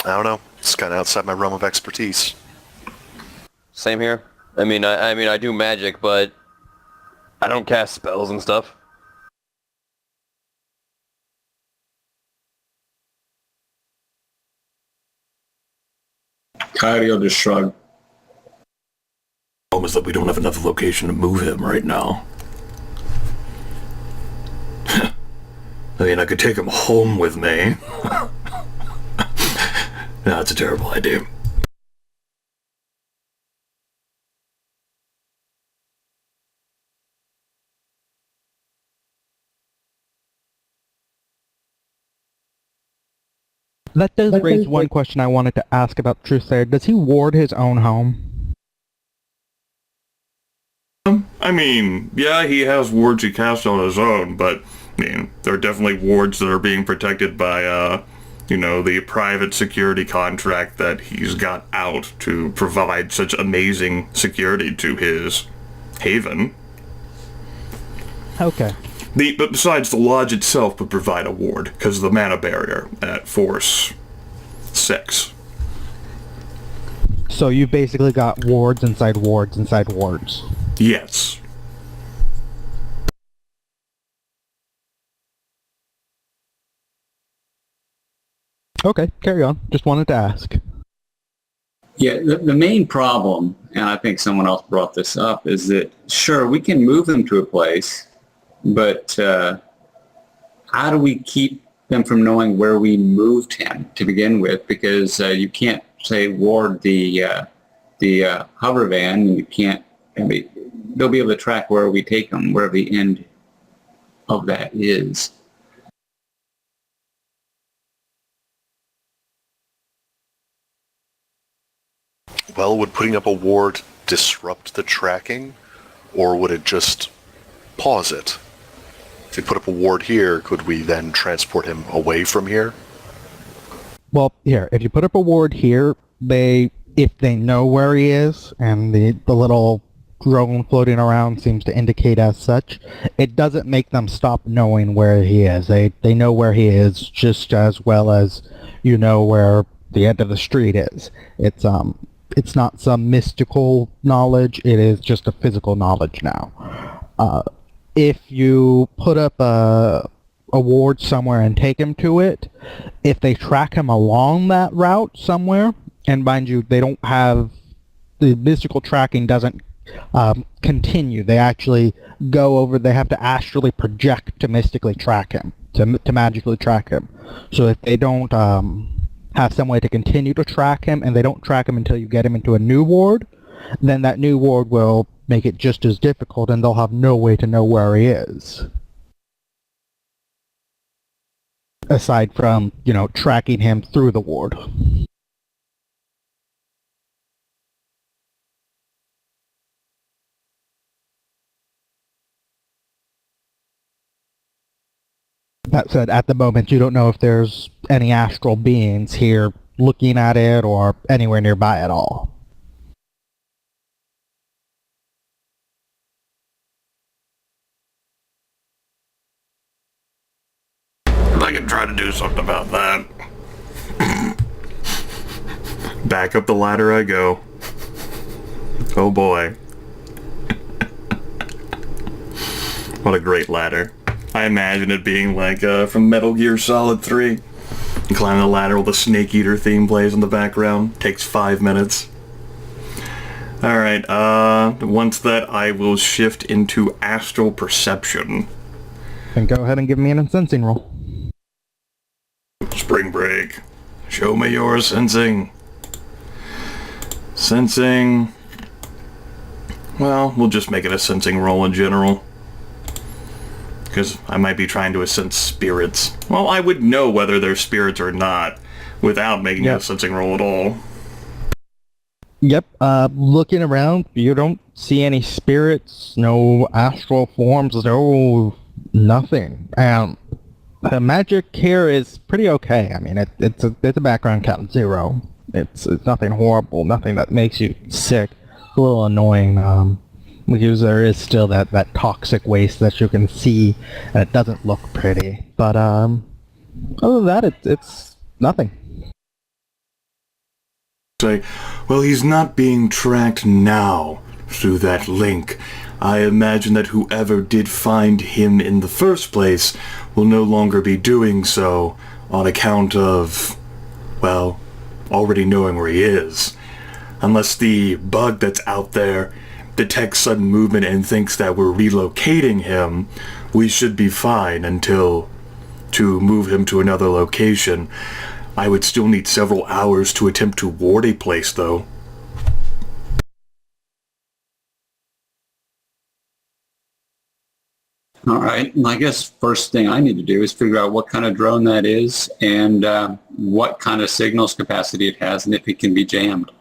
I don't know. It's kind of outside my realm of expertise. Same here. I mean, I do magic, but I don't cast spells and stuff. Coyote will just shrug. Problem is that we don't have enough location to move him right now. I mean, I could take him home with me. No, that's a terrible idea. That does raise one question I wanted to ask about Truthsayer. Does he ward his own home? I mean, yeah, he has wards he casts on his own, but, I mean, there are definitely wards that are being protected by, the private security contract that he's got out to provide such amazing security to his haven. Okay. But besides, the lodge itself would provide a ward, because of the mana barrier at Force 6. So you basically got wards inside wards inside wards. Yes. Okay, carry on. Just wanted to ask. Yeah, the main problem, and I think someone else brought this up, is that, sure, we can move them to a place, but how do we keep them from knowing where we moved him to begin with? Because you can't, say, ward the hover van. You can't, they'll be able to track where we take them, where the end of that is. Well, would putting up a ward disrupt the tracking, or would it just pause it? If we put up a ward here, could we then transport him away from here? Well, here, if you put up a ward here, if they know where he is, and the little drone floating around seems to indicate as such, it doesn't make them stop knowing where he is. They know where he is just as well as you know where the end of the street is. It's not some mystical knowledge, it is just a physical knowledge now. If you put up a ward somewhere and take him to it, if they track him along that route somewhere, and mind you, they don't have, the mystical tracking doesn't continue. They actually go over, they have to astrally project to mystically track him, to magically track him. So if they don't have some way to continue to track him, and they don't track him until you get him into a new ward, then that new ward will make it just as difficult, and they'll have no way to know where he is. Aside from, tracking him through the ward. That said, at the moment, you don't know if there's any astral beings here looking at it or anywhere nearby at all. I can try to do something about that. Back up the ladder I go. Oh boy. What a great ladder. I imagine it being like from Metal Gear Solid 3. You climb the ladder while the Snake Eater theme plays in the background. Takes 5 minutes. Alright, once that I will shift into astral perception. Then go ahead and give me an sensing roll. Spring break. Show me your sensing. Sensing. Well, we'll just make it a sensing roll in general. Because I might be trying to sense spirits. Well, I would know whether they're spirits or not without making a sensing roll at all. Yep, looking around, you don't see any spirits, no astral forms, no nothing. The magic here is pretty okay. I mean, it's a background count 0. It's nothing horrible, nothing that makes you sick. It's a little annoying, because there is still that toxic waste that you can see, and it doesn't look pretty. But other than that, it's nothing. say, well, he's not being tracked now through that link. I imagine that whoever did find him in the first place will no longer be doing so on account of, well, already knowing where he is. Unless the bug that's out there detects sudden movement and thinks that we're relocating him, we should be fine until to move him to another location. I would still need several hours to attempt to ward a place, though. All right. I guess first thing I need to do is figure out what kind of drone that is and what kind of signals capacity it has and if it can be jammed.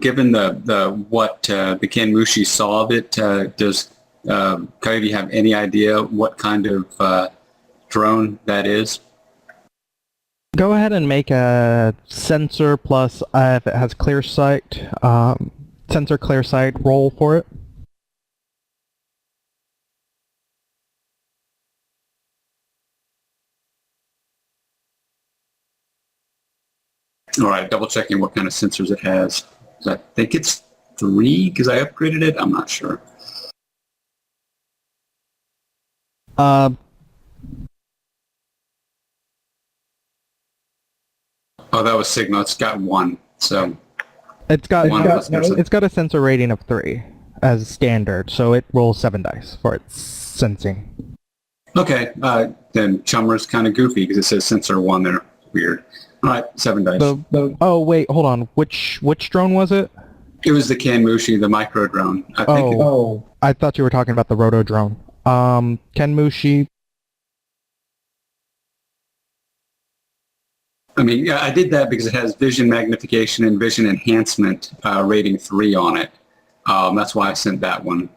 Given what the Ken Mushi saw of it, does Coyote have any idea what kind of drone that is? Go ahead and make a sensor plus if it has clear sight, sensor clear sight roll for it. All right, double checking what kind of sensors it has. I think it's 3 because I upgraded it. I'm not sure. Uh, Oh, that was signal. It's got 1. So it's got One plus sensor. it's got a sensor rating of 3 as standard, so it rolls 7 dice for its sensing. okay, then Chummer's kind of goofy because it says sensor 1 there. Weird. All right, 7 dice. Oh wait, hold on. Which drone was it? It was the Ken Mushi, the micro drone. I think. I thought you were talking about the roto drone. Ken Mushi. I mean, yeah, I did that because it has vision magnification and vision enhancement rating 3 on it. That's why I sent that one.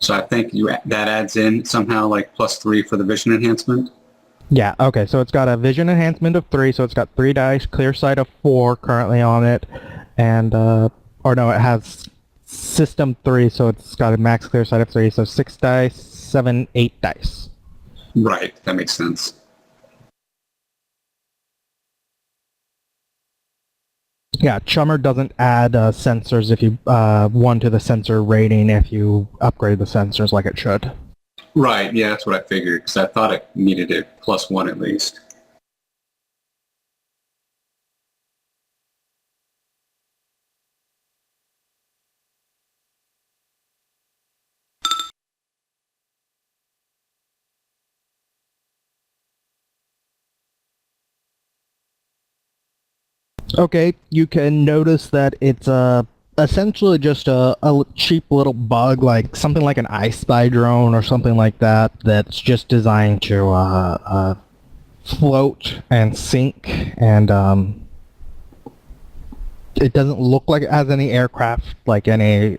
So I think that adds in somehow like +3 for the vision enhancement. Yeah, okay, so it's got a vision enhancement of 3, so it's got 3 dice, clear sight of 4 currently on it, and, or no, it has system 3, so it's got a max clear sight of 3, so 6 dice, 7, 8 dice. Right, that makes sense. Yeah, Chummer doesn't add sensors if you, 1 to the sensor rating if you upgrade the sensors like it should. Right, yeah, that's what I figured, because I thought it needed a +1 at least. Okay, you can notice that it's essentially just a cheap little bug, like something like an I Spy drone or something like that, that's just designed to float and sink, and it doesn't look like it has any aircraft, like any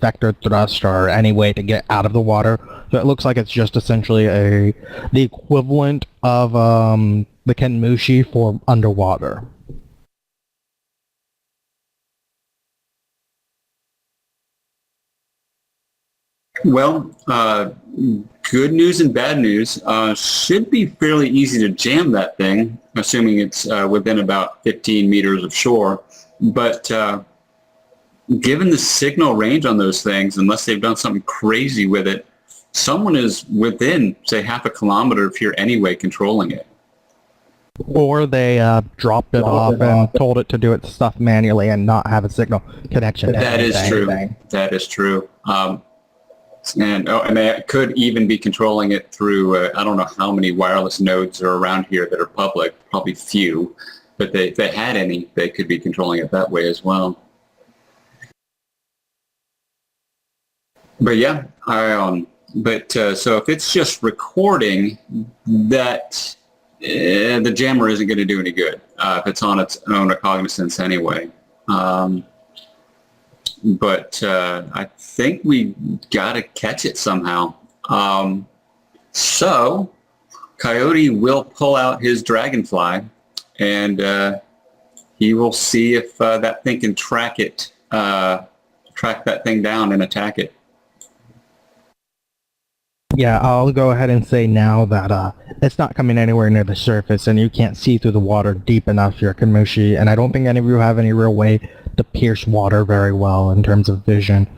vector thrust or any way to get out of the water. So it looks like it's just essentially the equivalent of the Ken Mushi for underwater. Well, good news and bad news. Should be fairly easy to jam that thing, assuming it's within about 15 meters of shore. But given the signal range on those things, unless they've done something crazy with it, someone is within, say, half a kilometer of here anyway controlling it. Or they dropped it off and told it to do its stuff manually and not have a signal connection. That is true. That is true. And they could even be controlling it through, I don't know how many wireless nodes are around here that are public, probably few, but if they had any, they could be controlling it that way as well. But yeah, so if it's just recording, that the jammer isn't going to do any good if it's on its own recognizance anyway. But I think we got to catch it somehow. So Coyote will pull out his dragonfly, and he will see if that thing can track that thing down and attack it. Yeah, I'll go ahead and say now that it's not coming anywhere near the surface, and you can't see through the water deep enough here, Kamushi, and I don't think any of you have any real way to pierce water very well in terms of vision.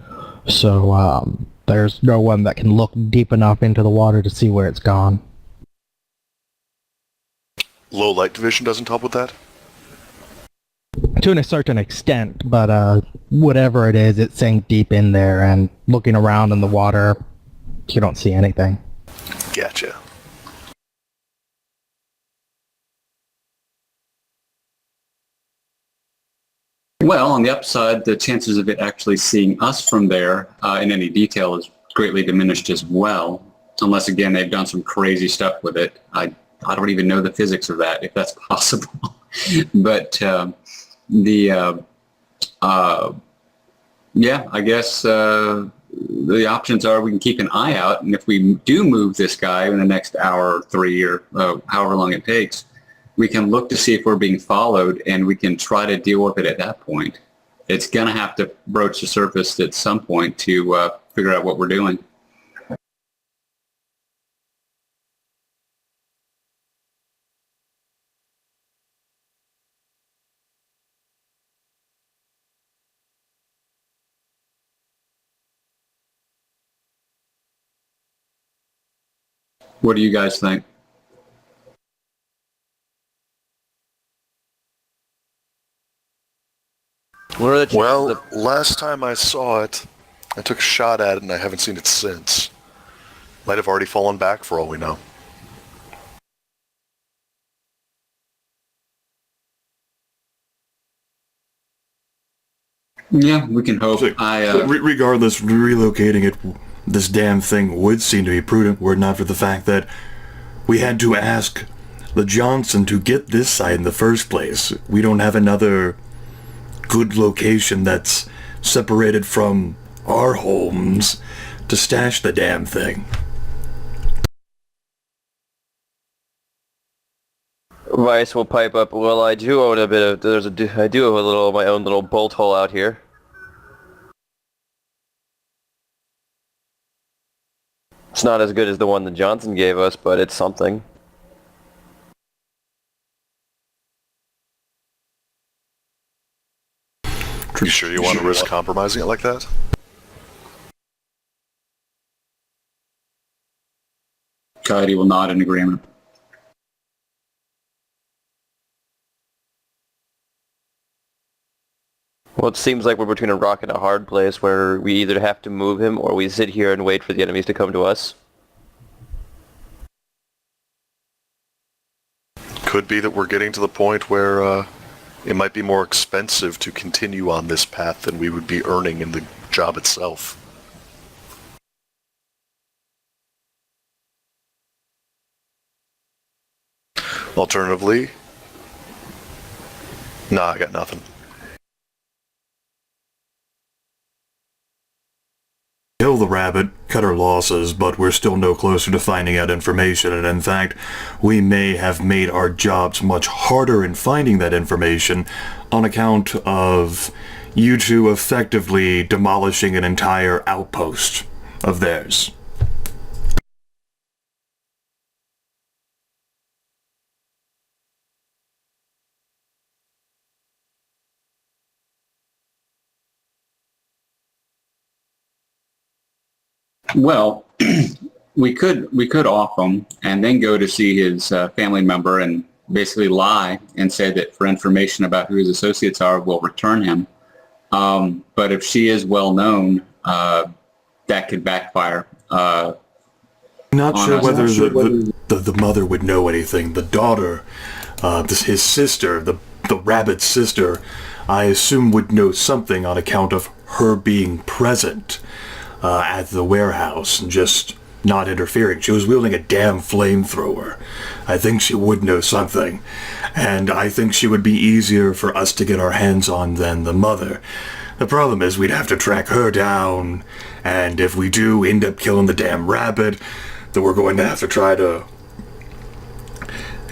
So, there's no one that can look deep enough into the water to see where it's gone. Low light division doesn't help with that? To a certain extent, but whatever it is, it's saying deep in there, and looking around in the water, you don't see anything. Gotcha. Well, on the upside, the chances of it actually seeing us from there in any detail is greatly diminished as well. Unless, again, they've done some crazy stuff with it. I don't even know the physics of that, if that's possible. But yeah, I guess the options are we can keep an eye out, and if we do move this guy in the next hour or 3 or however long it takes, we can look to see if we're being followed, and we can try to deal with it at that point. It's going to have to broach the surface at some point to figure out what we're doing. What do you guys think? What are the chances Well, of- last time I saw it, I took a shot at it and I haven't seen it since. Might have already fallen back for all we know. Yeah, we can hope. So, regardless, relocating it, this damn thing would seem to be prudent were it not for the fact that we had to ask the Johnson to get this site in the first place. We don't have another good location that's separated from our homes to stash the damn thing. Vice will pipe up. Well, I do own a bit of. I do have a little my own little bolt hole out here. It's not as good as the one that Johnson gave us, but it's something. You sure you want to risk compromising it like that? Coyote will nod in agreement. Well, it seems like we're between a rock and a hard place where we either have to move him or we sit here and wait for the enemies to come to us. Could be that we're getting to the point where it might be more expensive to continue on this path than we would be earning in the job itself. Alternatively, nah, I got nothing. Kill the rabbit, cut our losses, but we're still no closer to finding out information, and in fact, we may have made our jobs much harder in finding that information on account of you two effectively demolishing an entire outpost of theirs. Well, we could off him and then go to see his family member and basically lie and say that for information about who his associates are, we'll return him. But if she is well known, that could backfire. Not sure whether the mother would know anything. The daughter, his sister, the rabbit's sister, I assume would know something on account of her being present at the warehouse and just not interfering. She was wielding a damn flamethrower. I think she would know something. And I think she would be easier for us to get our hands on than the mother. The problem is we'd have to track her down, and if we do end up killing the damn rabbit, then we're going to have to try to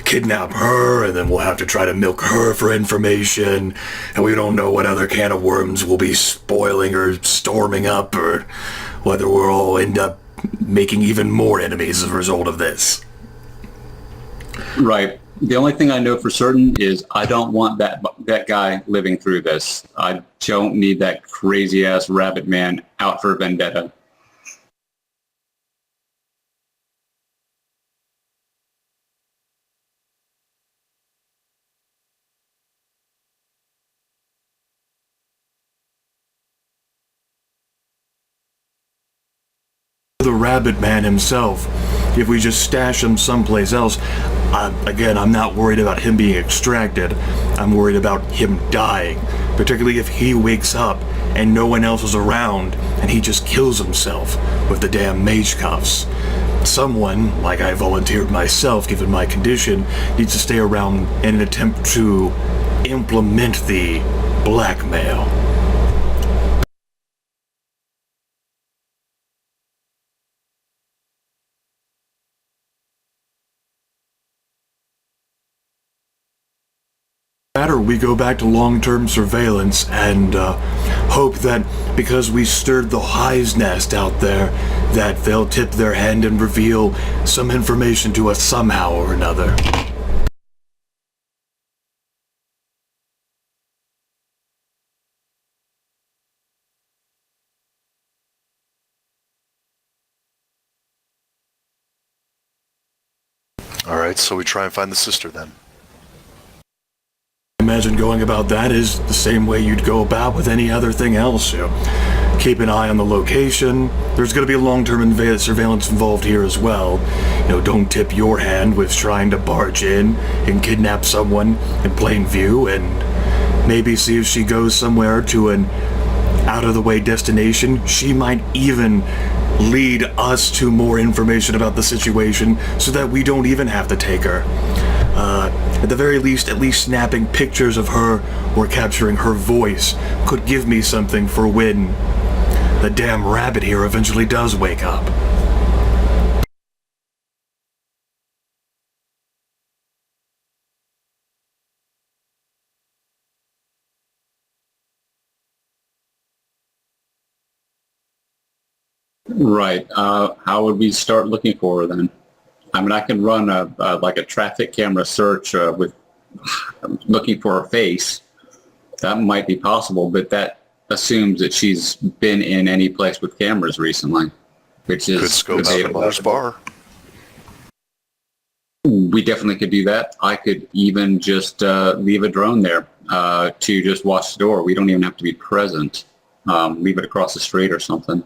kidnap her, and then we'll have to try to milk her for information, and we don't know what other can of worms will be spoiling or storming up, or whether we'll all end up making even more enemies as a result of this. Right. The only thing I know for certain is I don't want that guy living through this. I don't need that crazy-ass rabbit man out for vendetta. The rabbit man himself, if we just stash him someplace else, again, I'm not worried about him being extracted. I'm worried about him dying, particularly if he wakes up and no one else is around and he just kills himself with the damn mage cuffs. Someone, like I volunteered myself given my condition, needs to stay around in an attempt to implement the blackmail. Or we go back to long-term surveillance and hope that because we stirred the hive's nest out there, that they'll tip their hand and reveal some information to us somehow or another. Alright, so we try and find the sister then. Imagine going about that is the same way you'd go about with any other thing else. You keep an eye on the location. There's going to be long-term surveillance involved here as well. Don't tip your hand with trying to barge in and kidnap someone in plain view, and maybe see if she goes somewhere to an out-of-the-way destination. She might even lead us to more information about the situation so that we don't even have to take her. At the very least, at least snapping pictures of her or capturing her voice could give me something for when the damn rabbit here eventually does wake up. Right. How would we start looking for her then? I mean, I can run like a traffic camera search with looking for her face. That might be possible, but that assumes that she's been in any place with cameras recently, which is Could scope out the mother's bar. We definitely could do that. I could even just leave a drone there to just watch the door. We don't even have to be present. Leave it across the street or something.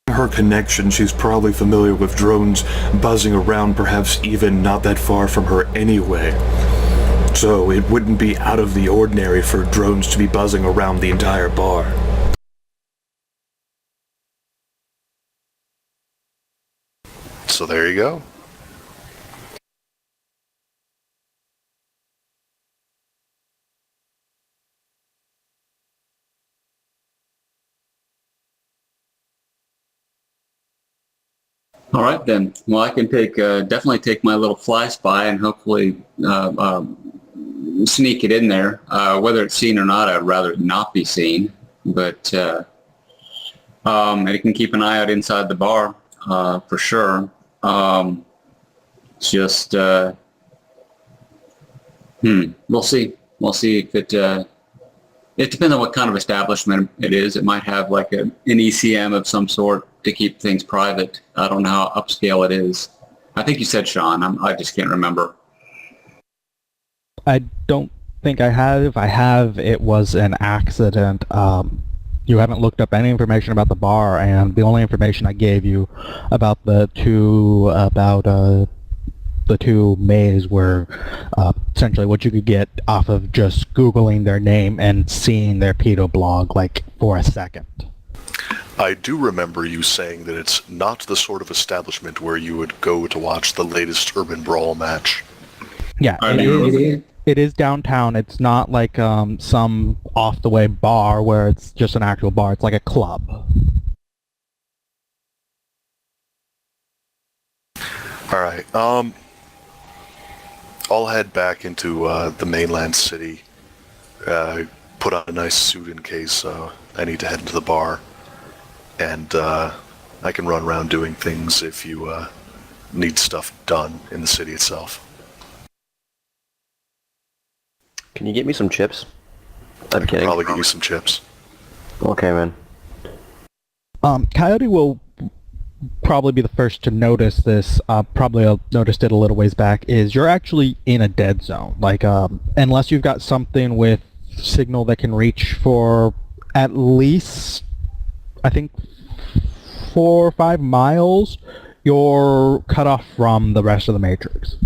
Her connection, she's probably familiar with drones buzzing around, perhaps even not that far from her anyway. So it wouldn't be out of the ordinary for drones to be buzzing around the entire bar. So there you go. All right, then. Well, I can definitely take my little fly spy and hopefully sneak it in there. Whether it's seen or not, I'd rather it not be seen. But and it can keep an eye out inside the bar for sure. We'll see. We'll see if it. It depends on what kind of establishment it is. It might have like an ECM of some sort to keep things private. I don't know how upscale it is. I think you said Sean. I just can't remember. I don't think I have. If I have, it was an accident. You haven't looked up any information about the bar, and the only information I gave you about the two maids were essentially what you could get off of just Googling their name and seeing their pedo blog like for a second. I do remember you saying that it's not the sort of establishment where you would go to watch the latest Urban Brawl match. Yeah, it is downtown. It's not like some off-the-way bar where it's just an actual bar. It's like a club. All right. I'll head back into the mainland city. Put on a nice suit in case I need to head into the bar. And I can run around doing things if you need stuff done in the city itself. Can you get me some chips? I'm kidding. Probably get you some chips. Okay, man. Coyote will probably be the first to notice this. Probably noticed it a little ways back. Is you're actually in a dead zone. Like, unless you've got something with signal that can reach for at least, I think, 4 or 5 miles, you're cut off from the rest of the Matrix.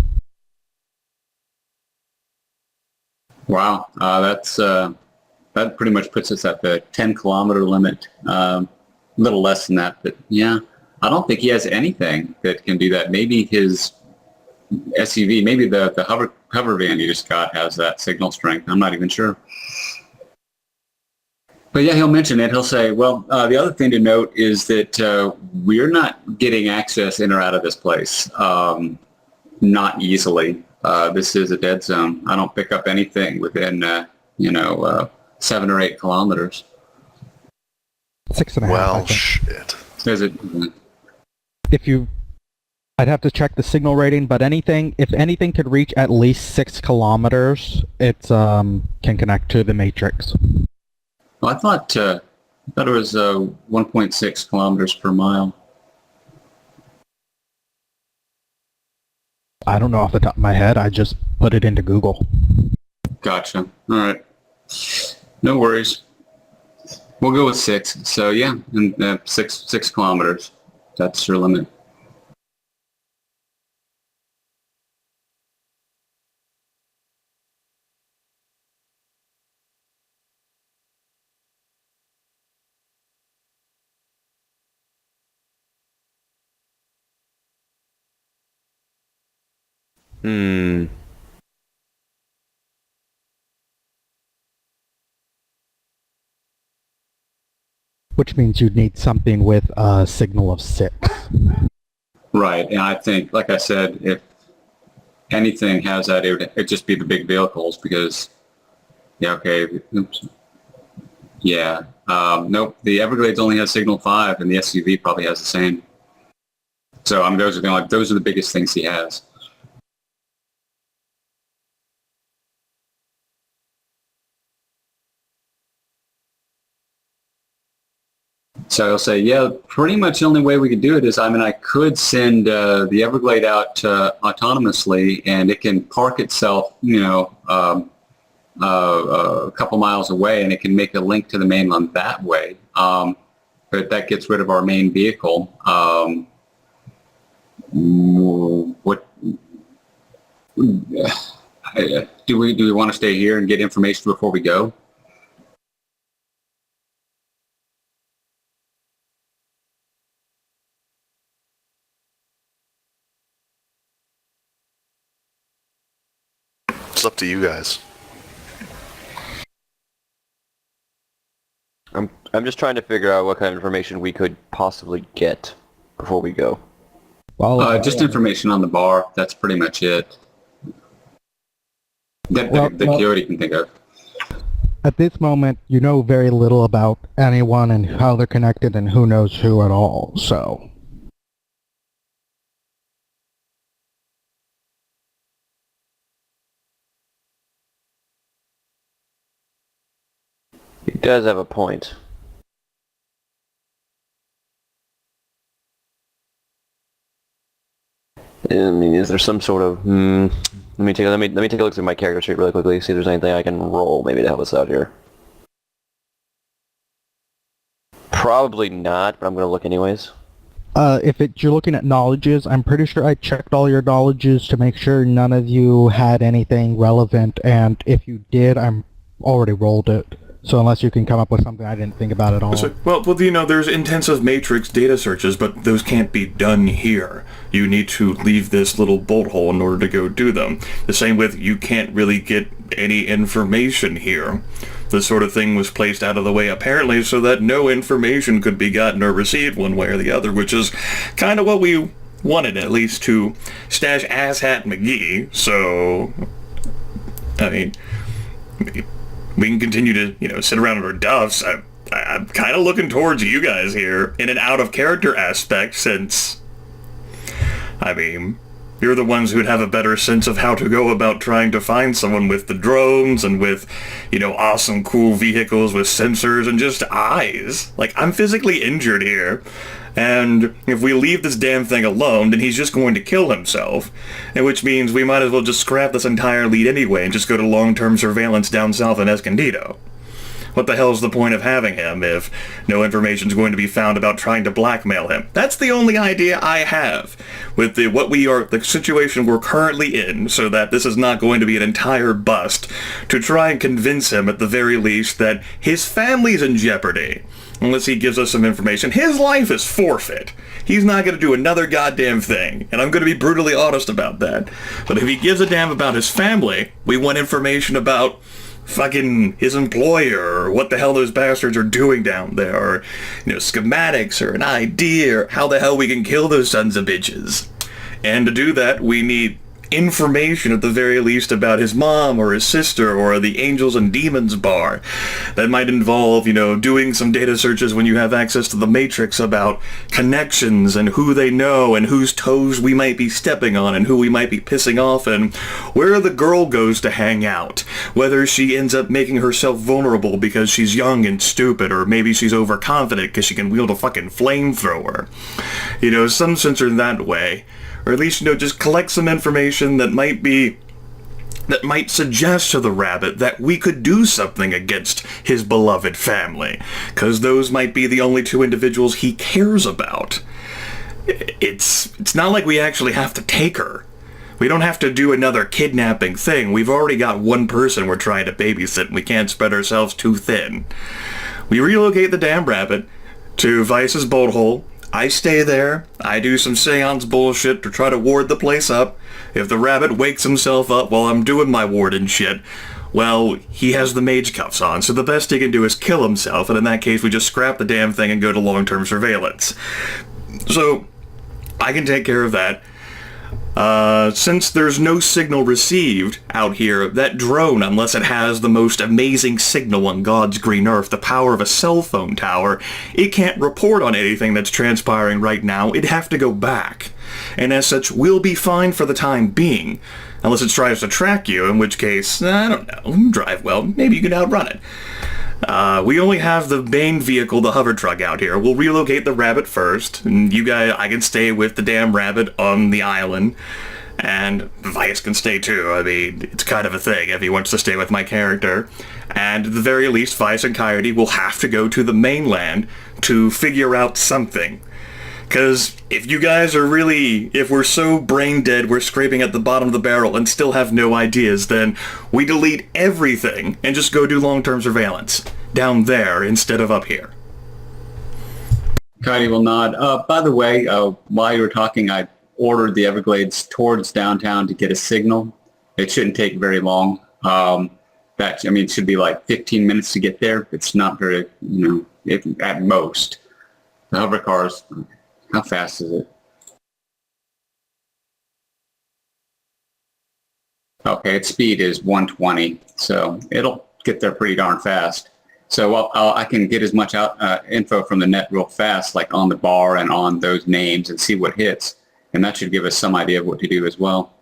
Wow, that pretty much puts us at the 10-kilometer limit. A little less than that, but yeah, I don't think he has anything that can do that. Maybe his SUV, maybe the hover van you just got has that signal strength. I'm not even sure. But yeah, he'll mention it. He'll say, well, the other thing to note is that we're not getting access in or out of this place. Not easily. This is a dead zone. I don't pick up anything within, 7 or 8 kilometers. 6.5. Well, shit. There's a... I'd have to check the signal rating, but if anything could reach at least 6 kilometers, it can connect to the Matrix. Well, I thought it was 1.6 kilometers per mile. I don't know off the top of my head. I just put it into Google. Gotcha. All right. No worries. We'll go with 6. So yeah, and 6 kilometers. That's your limit. Which means you'd need something with a signal of 6. Right, and I think, like I said, if anything has that, it'd just be the big vehicles because, yeah, okay, oops. Yeah, nope, the Everglades only has signal 5 and the SUV probably has the same. So those are the biggest things he has. So he'll say, yeah, pretty much the only way we could do it is, I could send the Everglade out autonomously, and it can park itself, a couple miles away, and it can make a link to the mainland that way. But that gets rid of our main vehicle. Do we want to stay here and get information before we go? It's up to you guys. I'm just trying to figure out what kind of information we could possibly get before we go. Well, Just information on the bar. That's pretty much it. That Coyote can think of. at this moment, you know very little about anyone and how they're connected and who knows who at all, so... He does have a point. I mean, is there some sort of let me take a look at my character sheet really quickly, see if there's anything I can roll maybe to help us out here. Probably not, but I'm gonna look anyways. You're looking at knowledges, I'm pretty sure I checked all your knowledges to make sure none of you had anything relevant, and if you did, I'm already rolled it. So unless you can come up with something I didn't think about at all. Well, there's intensive matrix data searches, but those can't be done here. You need to leave this little bolt hole in order to go do them. The same with, you can't really get any information here. This sort of thing was placed out of the way apparently so that no information could be gotten or received one way or the other, which is kind of what we wanted, at least, to stash Asshat McGee. So, I mean... we can continue to, sit around on our duffs. I I'm kind of looking towards you guys here in an out-of-character aspect, since, I mean, you're the ones who'd have a better sense of how to go about trying to find someone with the drones and with, you know, awesome, cool vehicles with sensors and just eyes. Like, I'm physically injured here. And if we leave this damn thing alone, then he's just going to kill himself. And which means we might as well just scrap this entire lead anyway and just go to long-term surveillance down south in Escondido. What the hell's the point of having him if no information's going to be found about trying to blackmail him? That's the only idea I have with the situation we're currently in, so that this is not going to be an entire bust, to try and convince him at the very least that his family's in jeopardy. Unless he gives us some information, his life is forfeit. He's not going to do another goddamn thing, and I'm going to be brutally honest about that. But if he gives a damn about his family, we want information about fucking his employer, or what the hell those bastards are doing down there, or, you know, schematics, or an idea, or how the hell we can kill those sons of bitches. And to do that, we need information at the very least about his mom or his sister or the Angels and Demons bar. That might involve, you know, doing some data searches when you have access to the Matrix about connections and who they know and whose toes we might be stepping on and who we might be pissing off and where the girl goes to hang out. Whether she ends up making herself vulnerable because she's young and stupid, or maybe she's overconfident because she can wield a fucking flamethrower. You know, some sense in that way. Or at least, you know, just collect some information that might suggest to the rabbit that we could do something against his beloved family, because those might be the only two individuals he cares about. It's not like we actually have to take her. We don't have to do another kidnapping thing. We've already got one person we're trying to babysit, and we can't spread ourselves too thin. We relocate the damn rabbit to Vice's bolt hole. I stay there, I do some seance bullshit to try to ward the place up. If the rabbit wakes himself up while I'm doing my warden shit, well, he has the mage cuffs on, so the best he can do is kill himself, and in that case we just scrap the damn thing and go to long-term surveillance. So, I can take care of that. Since there's no signal received out here, that drone, unless it has the most amazing signal on God's green earth, the power of a cell phone tower, it can't report on anything that's transpiring right now. It'd have to go back. And as such, we'll be fine for the time being. Unless it tries to track you, in which case, I don't know, drive well, maybe you can outrun it. We only have the main vehicle, the hover truck, out here. We'll relocate the rabbit first, and you guys, I can stay with the damn rabbit on the island, and Vice can stay too. I mean, it's kind of a thing if he wants to stay with my character. And at the very least, Vice and Coyote will have to go to the mainland to figure out something. Because if you guys are really, if we're so brain dead we're scraping at the bottom of the barrel and still have no ideas, then we delete everything and just go do long-term surveillance down there instead of up here. Coyote will nod. By the way, while you were talking, I ordered the Everglades towards downtown to get a signal. It shouldn't take very long. It should be like 15 minutes to get there. It's not very, at most. The hover cars, how fast is it? Okay, its speed is 120, so it'll get there pretty darn fast. So I can get as much info from the net real fast, like on the bar and on those names, and see what hits. And that should give us some idea of what to do as well.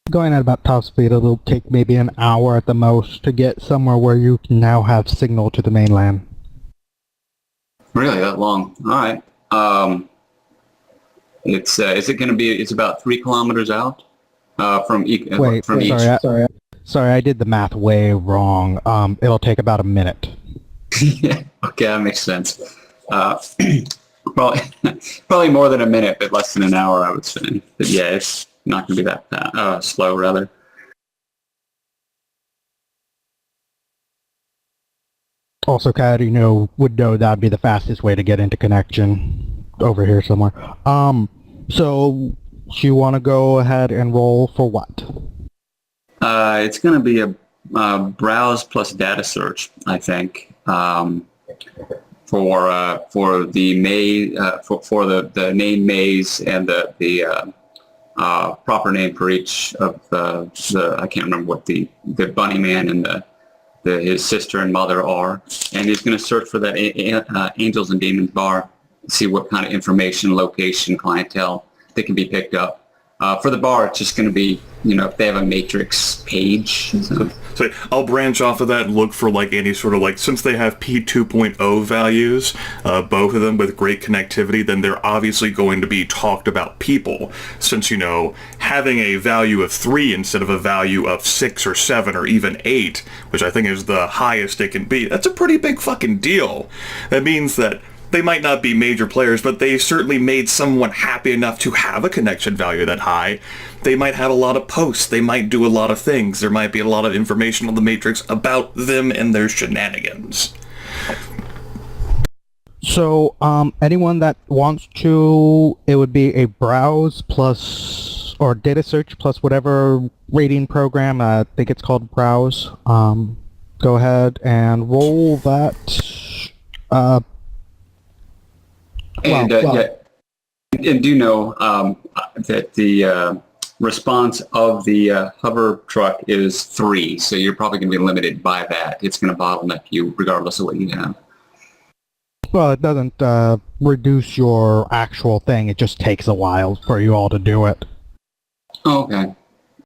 Going at about top speed, it'll take maybe an hour at the most to get somewhere where you can now have signal to the mainland. Really, that long? All right. Is it going to be? It's about 3 kilometers out from each. Sorry, I did the math way wrong. It'll take about a minute. Yeah. Okay, that makes sense. Probably more than a minute, but less than an hour, I would say. But yeah, it's not going to be that slow, rather. Also, Coyote would know that would be the fastest way to get into connection over here somewhere. So you want to go ahead and roll for what? It's going to be a browse plus data search, I think. for the maze for the name maze and the proper name for each of the I can't remember what the bunny man and his sister and mother are, and he's going to search for that Angels and Demons bar, see what kind of information, location, clientele that can be picked up. For the bar, it's just going to be, if they have a matrix page. So I'll branch off of that and look for like any sort of like, since they have P2.0 values, both of them with great connectivity, then they're obviously going to be talked about people. Since, having a value of 3 instead of a value of 6 or 7 or even 8, which I think is the highest it can be, that's a pretty big fucking deal. That means that they might not be major players, but they certainly made someone happy enough to have a connection value that high. They might have a lot of posts. They might do a lot of things. There might be a lot of information on the Matrix about them and their shenanigans. So, anyone that wants to, it would be a browse plus, or data search plus whatever rating program, I think it's called browse. Go ahead and roll that, And do know that the response of the hover truck is 3, so you're probably going to be limited by that. It's going to bottleneck you regardless of what you have. well, it doesn't reduce your actual thing. It just takes a while for you all to do it. Oh, okay.